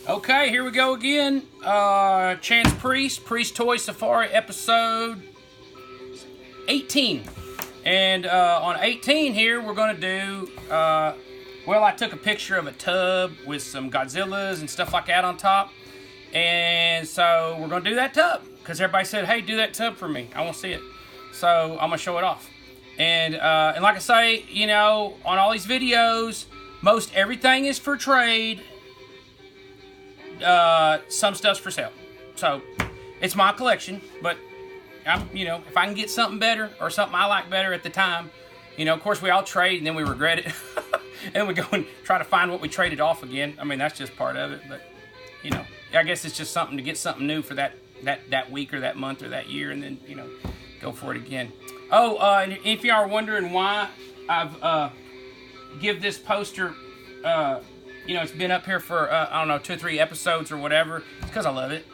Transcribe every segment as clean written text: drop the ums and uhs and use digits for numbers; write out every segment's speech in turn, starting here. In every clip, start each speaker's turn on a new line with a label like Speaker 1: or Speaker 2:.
Speaker 1: Okay, here we go again. Chance Priest Toy Safari episode 18. And on 18 here, we're going to do, well, I took a picture of a tub with some Godzillas and stuff like that on top. And so we're going to do that tub. Because everybody said, hey, do that tub for me. I want to see it. So I'm going to show it off. And like I say, you know, on all these videos, most everything is for trade. Some stuff's for sale. So it's my collection, but you know, if I can get something better or something I like better at the time, you know, of course we all trade and then we regret it. And we go and try to find what we traded off again. I mean, that's just part of it, but you know, I guess it's just something to get something new for that week or that month or that year, and then, you know, go for it again. Oh, and if you are wondering why I've give this poster, you know, it's been up here for, I don't know, 2 or 3 episodes or whatever. It's because I love it.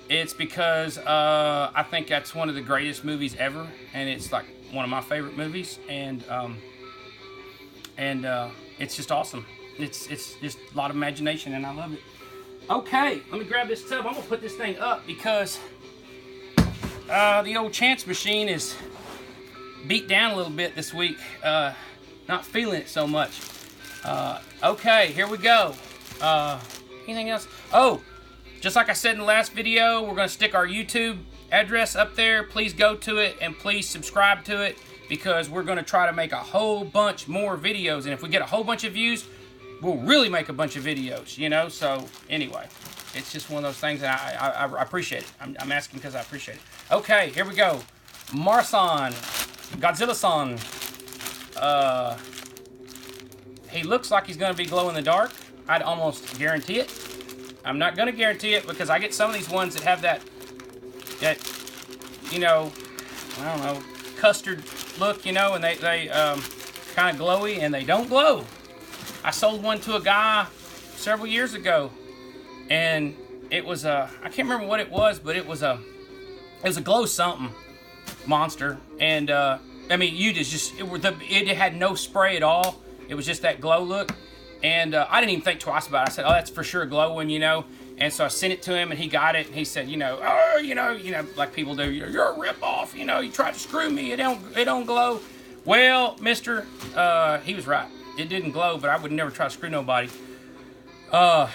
Speaker 1: It's because I think that's one of the greatest movies ever. And it's like one of my favorite movies. And it's just awesome. It's just a lot of imagination and I love it. Okay, let me grab this tub. I'm going to put this thing up because the old Chance machine is beat down a little bit this week. Not feeling it so much. Okay, here we go. Anything else? Oh, just like I said in the last video, we're going to stick our YouTube address up there. Please go to it and please subscribe to it because we're going to try to make a whole bunch more videos. And if we get a whole bunch of views, we'll really make a bunch of videos, you know? So anyway, it's just one of those things that I appreciate it. I'm asking because I appreciate it. Okay, here we go. Marsan, Godzilla-san. He looks like he's going to be glow in the dark. I'd almost guarantee it. I'm not going to guarantee it because I get some of these ones that have that, you know, I don't know, custard look, you know, and they kind of glowy and they don't glow. I sold one to a guy several years ago and it was I can't remember what it was, but it was a glow something monster. And I mean, it had no spray at all. It was just that glow look. And I didn't even think twice about it. I said, oh, that's for sure glowing, you know. And so I sent it to him, and he got it. And he said, you know, oh, you know, like people do. You're a ripoff. You know, you tried to screw me. It don't glow. Well, mister, he was right. It didn't glow, but I would never try to screw nobody. So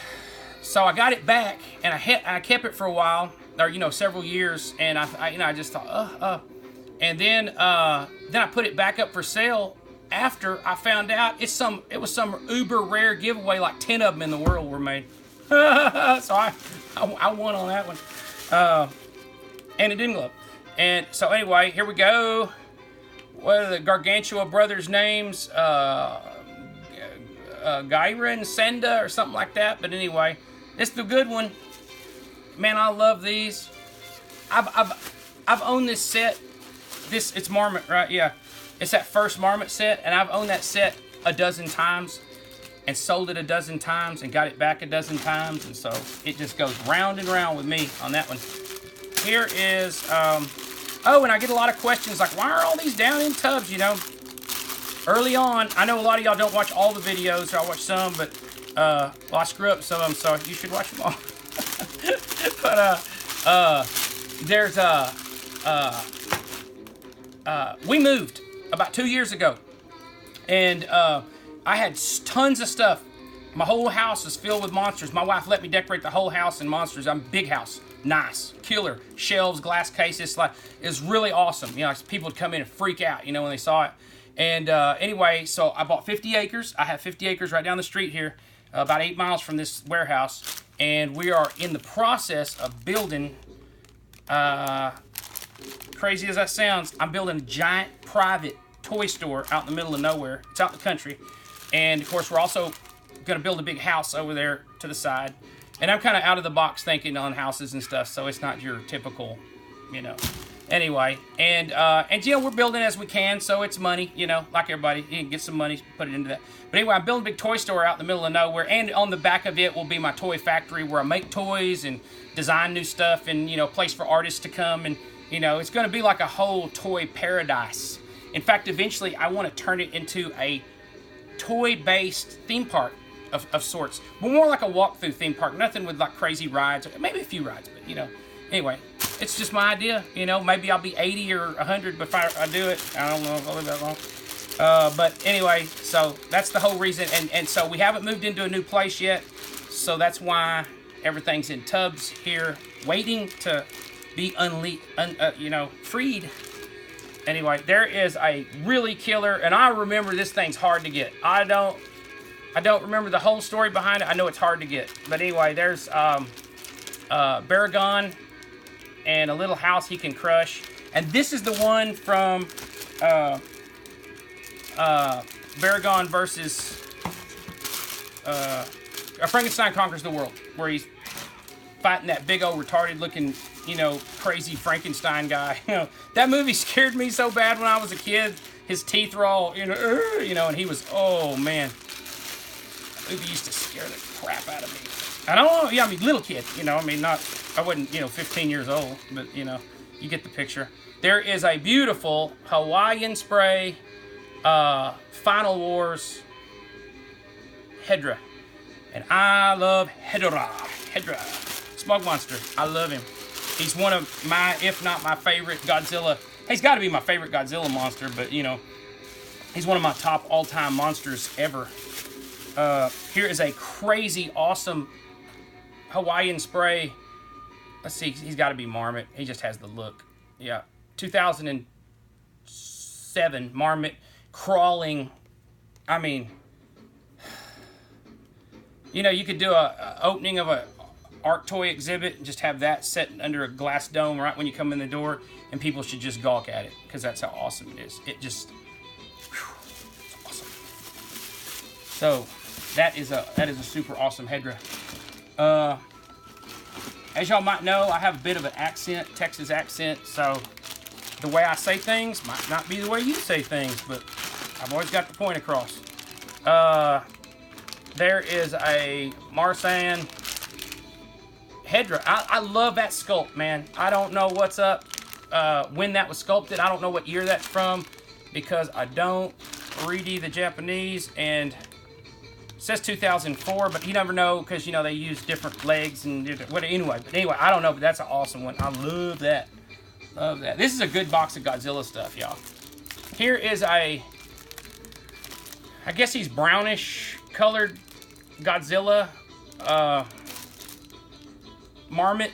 Speaker 1: I got it back, and I kept it for a while, or, you know, several years. And I just thought, And then I put it back up for sale. After I found out it was some uber rare giveaway, like 10 of them in the world were made. So I won on that one. And it didn't glow. And so anyway, here we go. What are the Gargantua brothers' names? Gyra and Senda or something like that. But anyway, it's the good one. Man, I love these. I've owned this set. It's Marmot, right? Yeah. It's that first Marmot set, and I've owned that set a dozen times and sold it a dozen times and got it back a dozen times, and so it just goes round and round with me on that one. Here is, oh, and I get a lot of questions like, why are all these down in tubs, you know? Early on, I know a lot of y'all don't watch all the videos, I watch some, but, well, I screw up some of them, so you should watch them all. But, there's, we moved about 2 years ago, and I had tons of stuff. My whole house is filled with monsters. My wife let me decorate the whole house in monsters. I'm a big house, nice, killer, shelves, glass cases. Like, it's really awesome. You know, people would come in and freak out, you know, when they saw it. And anyway, so I bought 50 acres. I have 50 acres right down the street here, about 8 miles from this warehouse, and we are in the process of building. Crazy as that sounds, I'm building a giant private toy store out in the middle of nowhere. It's out in the country. And of course, we're also going to build a big house over there to the side. And I'm kind of out of the box thinking on houses and stuff, so it's not your typical, you know. Anyway, and you know, we're building as we can, so it's money, you know, like everybody. You can get some money, put it into that. But anyway, I'm building a big toy store out in the middle of nowhere, and on the back of it will be my toy factory where I make toys and design new stuff, and, you know, a place for artists to come, and, you know, it's going to be like a whole toy paradise. In fact, eventually, I want to turn it into a toy-based theme park. of sorts. But more like a walkthrough theme park. Nothing with like crazy rides. Maybe a few rides, but you know. Anyway, it's just my idea. You know, maybe I'll be 80 or 100 before I do it. I don't know if I'll live that long. But anyway, so that's the whole reason. And so we haven't moved into a new place yet. So that's why everything's in tubs here, waiting to be freed. Anyway, there is a really killer, and I remember this thing's hard to get. I don't remember the whole story behind it. I know it's hard to get. But anyway, there's Baragon and a little house he can crush. And this is the one from Baragon versus Frankenstein Conquers the World, where he's fighting that big old retarded looking, you know, crazy Frankenstein guy. You know, that movie scared me so bad when I was a kid. His teeth were all, you know, and he was, oh man. That movie used to scare the crap out of me. I don't know, yeah, I mean, little kid, you know, I mean, I wasn't, you know, 15 years old, but, you know, you get the picture. There is a beautiful Hawaiian spray Final Wars Hedra. And I love Hedra. Smog Monster. I love him. He's one of my, if not my favorite Godzilla. He's got to be my favorite Godzilla monster, but, you know, he's one of my top all-time monsters ever. Here is a crazy, awesome Hawaiian spray. Let's see. He's got to be Marmot. He just has the look. Yeah. 2007 Marmot crawling. I mean, you know, you could do a opening of a art toy exhibit and just have that set under a glass dome right when you come in the door, and people should just gawk at it because that's how awesome it is. It just, it's awesome. So that is a super awesome Hedra. As y'all might know, I have a bit of an accent, Texas accent, so the way I say things might not be the way you say things, but I've always got the point across. There is a Marsan Hedra. I love that sculpt, man. I don't know what's up when that was sculpted. I don't know what year that's from because I don't read the Japanese, and it says 2004, but you never know because, you know, they use different legs and anyway. But anyway, I don't know, but that's an awesome one. I love that. Love that. This is a good box of Godzilla stuff, y'all. Here is I guess he's brownish colored Godzilla Marmot.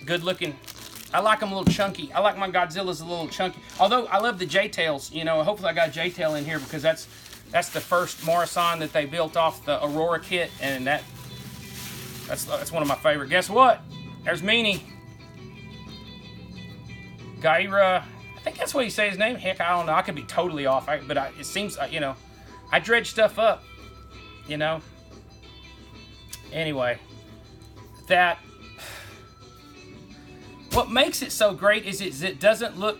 Speaker 1: Good looking. I like them a little chunky. I like my Godzillas a little chunky. Although I love the J-tails, you know. Hopefully I got a J-tail in here because that's the first Morrison that they built off the Aurora kit, and that's one of my favorite. Guess what? There's Meanie. Gaira. I think that's what you say his name. Heck, I don't know. I could be totally off. But it seems, you know, I dredge stuff up, you know. Anyway, what makes it so great is it doesn't look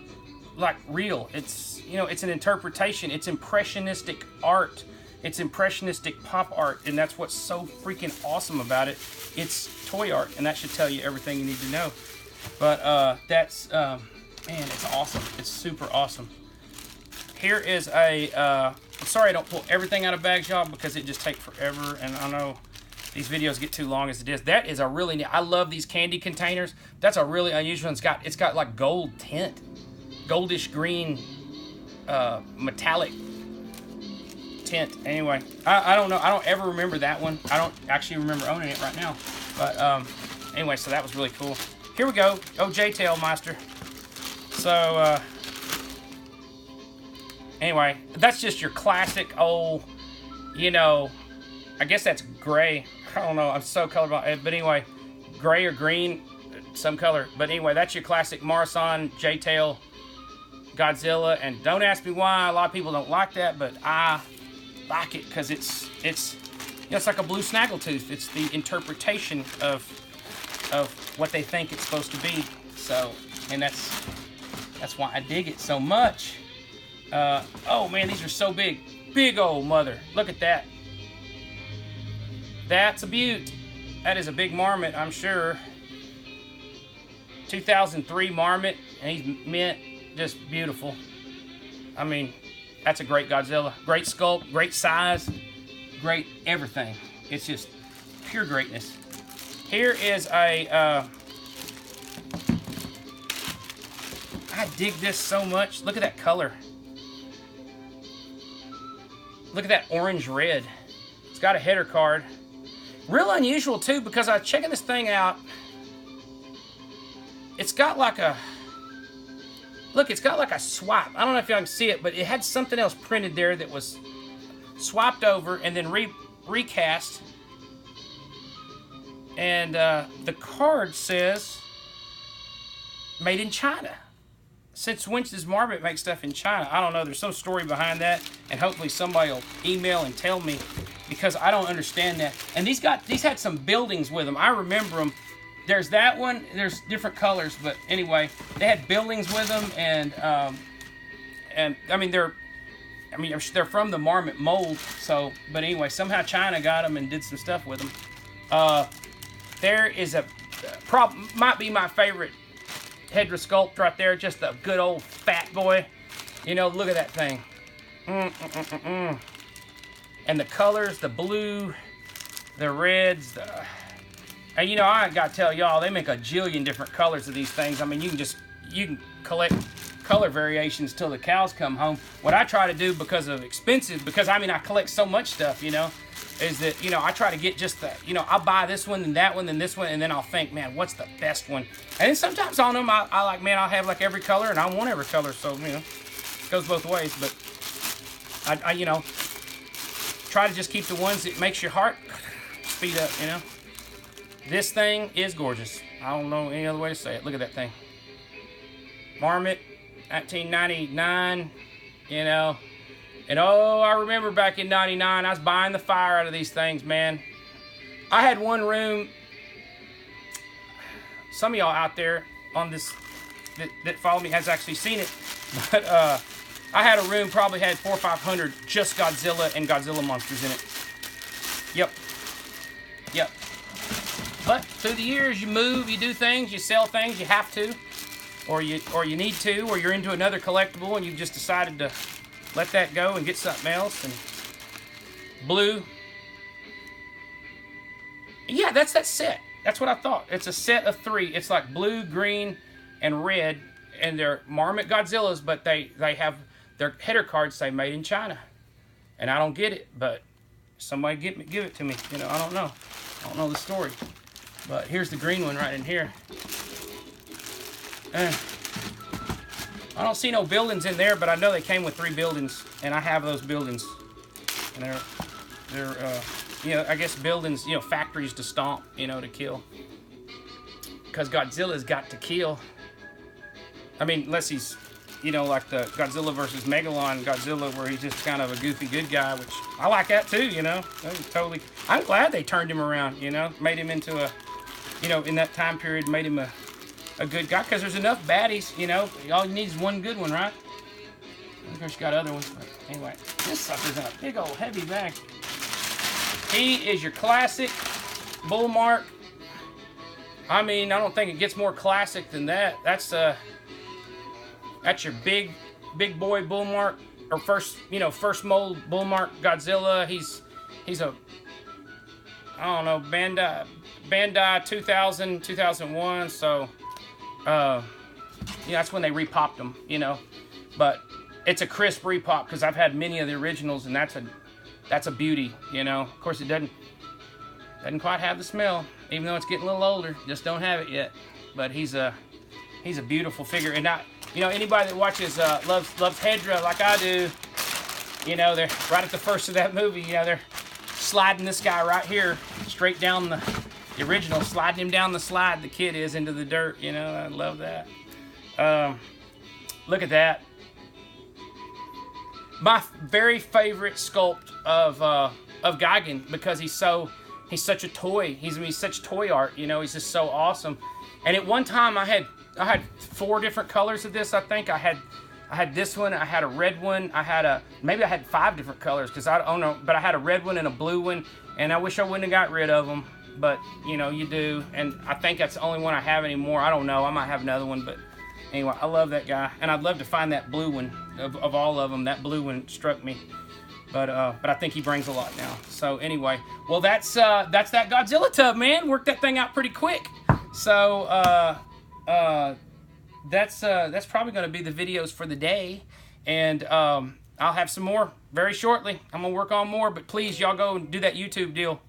Speaker 1: like real. It's, you know, it's an interpretation. It's impressionistic art. It's impressionistic pop art, and that's what's so freaking awesome about it. It's toy art, and that should tell you everything you need to know. But that's, man, it's awesome. It's super awesome. Here is a, I'm sorry I don't pull everything out of bags, y'all, because it just takes forever, and I know these videos get too long as it is. That is a really, I love these candy containers. That's a really unusual one. It's got like gold tint, goldish green, metallic tint. Anyway, I don't know. I don't ever remember that one. I don't actually remember owning it right now. But anyway, so that was really cool. Here we go. Oh, J-Tail Master. So anyway, that's just your classic old, you know, I guess that's gray. I don't know. I'm so colorblind. But anyway, gray or green, some color. But anyway, that's your classic Morrison J-Tail Godzilla. And don't ask me why. A lot of people don't like that, but I like it because it's you know, it's like a blue snaggletooth. It's the interpretation of what they think it's supposed to be. So, and that's why I dig it so much. Oh man, these are so big. Big old mother. Look at that. That's a beaut. That is a big Marmot, I'm sure. 2003 Marmot, and he's mint, just beautiful. I mean, that's a great Godzilla. Great sculpt, great size. great everything. It's just pure greatness. Here is a, I dig this so much. Look at that color. Look at that orange red. It's got a header card. Real unusual too, because I was checking this thing out. It's got like a, look, it's got like a swipe. I don't know if y'all can see it, but it had something else printed there that was swapped over and then recast. And the card says, made in China. Since when does Marmot make stuff in China? I don't know. There's some story behind that, and hopefully somebody will email and tell me, because I don't understand that. And these had some buildings with them. I remember them. There's that one. There's different colors, but anyway, they had buildings with them, and I mean they're from the Marmot mold. So, but anyway, somehow China got them and did some stuff with them. There is a might be my favorite Hedra sculpt right there, just a good old fat boy. You know, look at that thing. And the colors, the blue, the reds, and you know, I gotta tell y'all, they make a jillion different colors of these things. I mean, you can collect color variations till the cows come home. What I try to do, because of expensive, because I mean, I collect so much stuff, you know, is that, you know, I try to get just the, you know, I'll buy this one and that one and this one, and then I'll think, man, what's the best one? And then sometimes on them, I like, man, I'll have like every color, and I want every color, so, you know, it goes both ways. But I you know, try to just keep the ones that makes your heart speed up, you know. This thing is gorgeous. I don't know any other way to say it. Look at that thing. Marmot, 1999, you know. And oh, I remember back in 99, I was buying the fire out of these things, man. I had one room. Some of y'all out there on this that follow me has actually seen it. But I had a room, probably had 400 or 500 just Godzilla and Godzilla monsters in it. Yep. Yep. But through the years, you move, you do things, you sell things, you have to. Or you need to, or you're into another collectible and you've just decided to let that go and get something else. And blue. Yeah, that's that set. That's what I thought. It's a set of 3. It's like blue, green, and red. And they're Marmot Godzillas, but they have their header cards say made in China. And I don't get it, but somebody give it to me. You know, I don't know. I don't know the story. But here's the green one right in here. I don't see no buildings in there, but I know they came with 3 buildings, and I have those buildings. And they're you know, I guess buildings, you know, factories to stomp, you know, to kill. Because Godzilla's got to kill. I mean, unless he's, you know, like the Godzilla versus Megalon Godzilla, where he's just kind of a goofy good guy, which I like that too, you know. That was totally. I'm glad they turned him around, you know, made him into a, you know, in that time period, made him a good guy, because there's enough baddies, you know. All you need is one good one, right? Of course, you got other ones, but anyway. This sucker's in a big old heavy bag. He is your classic bull mark. I mean, I don't think it gets more classic than that. That's your big boy bull mark, or first mold bull mark Godzilla. He's a, I don't know, Bandai 2000, 2001, so yeah, that's when they repopped them, you know. But it's a crisp repop, because I've had many of the originals, and that's a beauty, you know. Of course, it doesn't quite have the smell, even though it's getting a little older. Just don't have it yet. But he's a beautiful figure, and not, you know, anybody that watches loves Hedra like I do, you know, they're right at the first of that movie, you know, they're sliding this guy right here straight down the original, sliding him down the slide, the kid is, into the dirt, you know. I love that. Look at that. My very favorite sculpt of Gigan, because he's such a toy. He's such toy art, you know. He's just so awesome. And at one time I had 4 different colors of this. I think I had this one, I had a red one, maybe I had 5 different colors, because I don't know, but I had a red one and a blue one, and I wish I wouldn't have got rid of them, but you know, you do. And I think that's the only one I have anymore. I don't know, I might have another one, but anyway, I love that guy, and I'd love to find that blue one of all of them. That blue one struck me. But I think he brings a lot now. So anyway, well that's that Godzilla tub, man. Worked that thing out pretty quick. So that's probably going to be the videos for the day, and I'll have some more very shortly. I'm gonna work on more, but please y'all go and do that YouTube deal,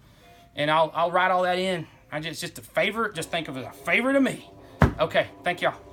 Speaker 1: and I'll write all that in. Just a favor. Just think of it as a favor to me. Okay, thank y'all.